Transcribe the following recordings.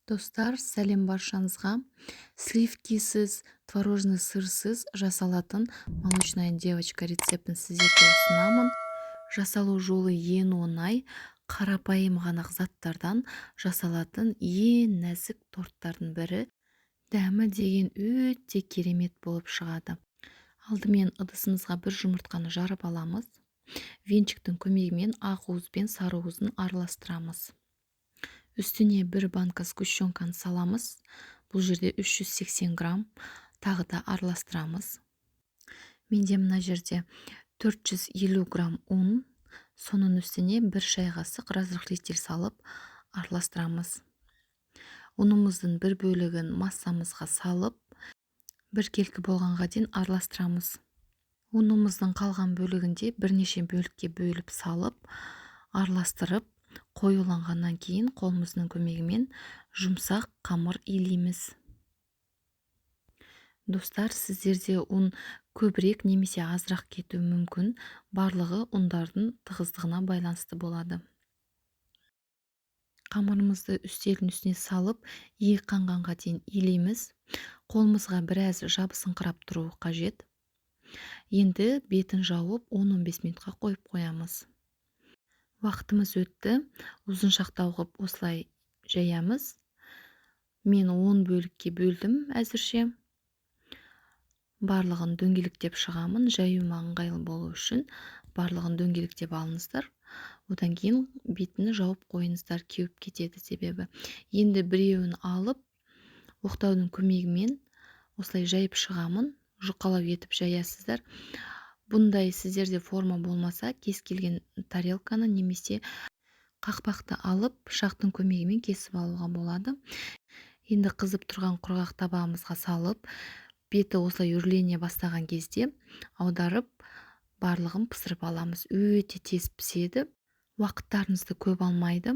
Достар, сәлем баршаңызға. Сливкисіз, творожный сырсыз жасалатын молочная девочка рецептін сіздерге ұсынамын. Жасалу жолы ең оңай, қарапайым ғана заттардан жасалатын ең нәзік торттардың бірі. Дәмі деген өте керемет болып шығады. Алдымен ыдысымызға бір жұмыртқаны жарып аламыз. Венчиктің көмегімен ақ уыз бен сары уызын араластырамыз. Үстіне бір банка сгущенканы саламыз. Бұл жерде 380 грамм. Тағы да араластырамыз. Менде мына жерде 450 грамм ұн. Соның үстіне бір шай қасық разрыхлитель салып араластырамыз. Ұнымыздың бір бөлігін массамызға салып, біркелкі болғанға дейін араластырамыз. Ұнымыздың қалған бөлігінде бірнеше бөлікке бөліп салып, араластырып, қоюланғаннан кейін қолымыздың көмегімен жұмсақ қамыр илейміз. Достар, сіздерде ұн көбірек немесе азырақ кетуі мүмкін. Барлығы ұндардың тығыздығына байланысты болады. Қамырымызды үстелдің үстіне салып, иі қанғанға дейін илейміз. Қолымызға біраз жабысыңқырап тұруы қажет. Енді бетін жауып 10-15 минутқа қойып қоямыз. Вақытымыз өтті. Ұзыншақтау қылып осылай жаямыз. Мен 10 бөлікке бөлдім әзірше. Барлығын дөңгелектеп шығамын. Жаюыма ыңғайлы болу үшін барлығын дөңгелектеп алыңыздар. Одан кейін бетіні жауып қойыңыздар, кеуіп кетеді себебі. Енді біреуін алып, оқтаудың көмегімен осылай жайып шығамын. Жұқалау етіп жаясыздар. Бұндай сіздерде форма болмаса, кез келген тарелканы немесе қақпақты алып, пышақтың көмегімен кесіп алуға болады. Енді қызып тұрған құрғақ табағымызға салып, беті осылай үрлене бастаған кезде аударып, барлығын пісіріп аламыз. Өте тез піседі. Уақыттарыңызды көп алмайды.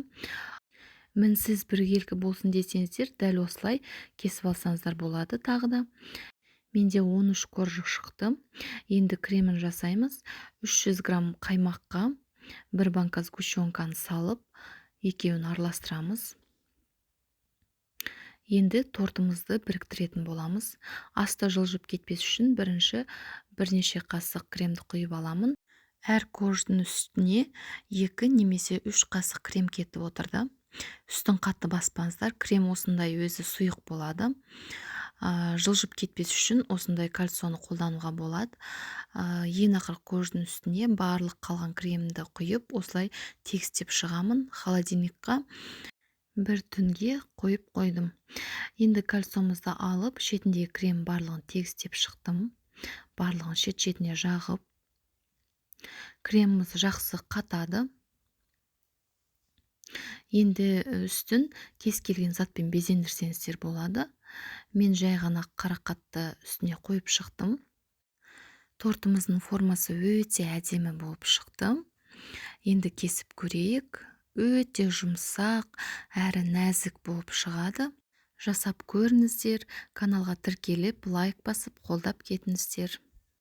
Мінсіз біркелкі болсын десеңіздер, дәл осылай кесіп алсаңыздар болады тағы да. Менде 13 коржық шықты. Енді кремін жасаймыз. 300 грамм қаймаққа бір банка сгущенканы салып, екеуін араластырамыз. Енді тортымызды біріктіретін боламыз. Асты жылжып кетпес үшін бірнеше қасық кремді құйып аламын. Әр корждың үстіне 2 немесе 3 қасық крем кетіп отырды. Үстін қатты баспаңыздар. Крем осындай өзі сұйық болады. Жылжып кетпес үшін осындай кальцоны қолдануға болады. Ең ақыр корждың үстіне барлық қалған кремді құйып, осылай тегістеп шығамын. Холодильникқа бір түнге қойып қойдым. Енді кальцомызды алып, шетіндегі крем барлығын тегістеп шықтым. Барлығын шет-шетіне жағып. Креміміз жақсы қатады. Енді үстін кез келген затпен безендірсеңіздер болады. Мен жай ғана қарақатты үстіне қойып шықтым. Тортымыздың формасы өте әдемі болып шықты. Енді кесіп көрейік. Өте жұмсақ, әрі нәзік болып шығады. Жасап көріңіздер. Каналға тіркеліп, лайк басып, қолдап кетіңіздер.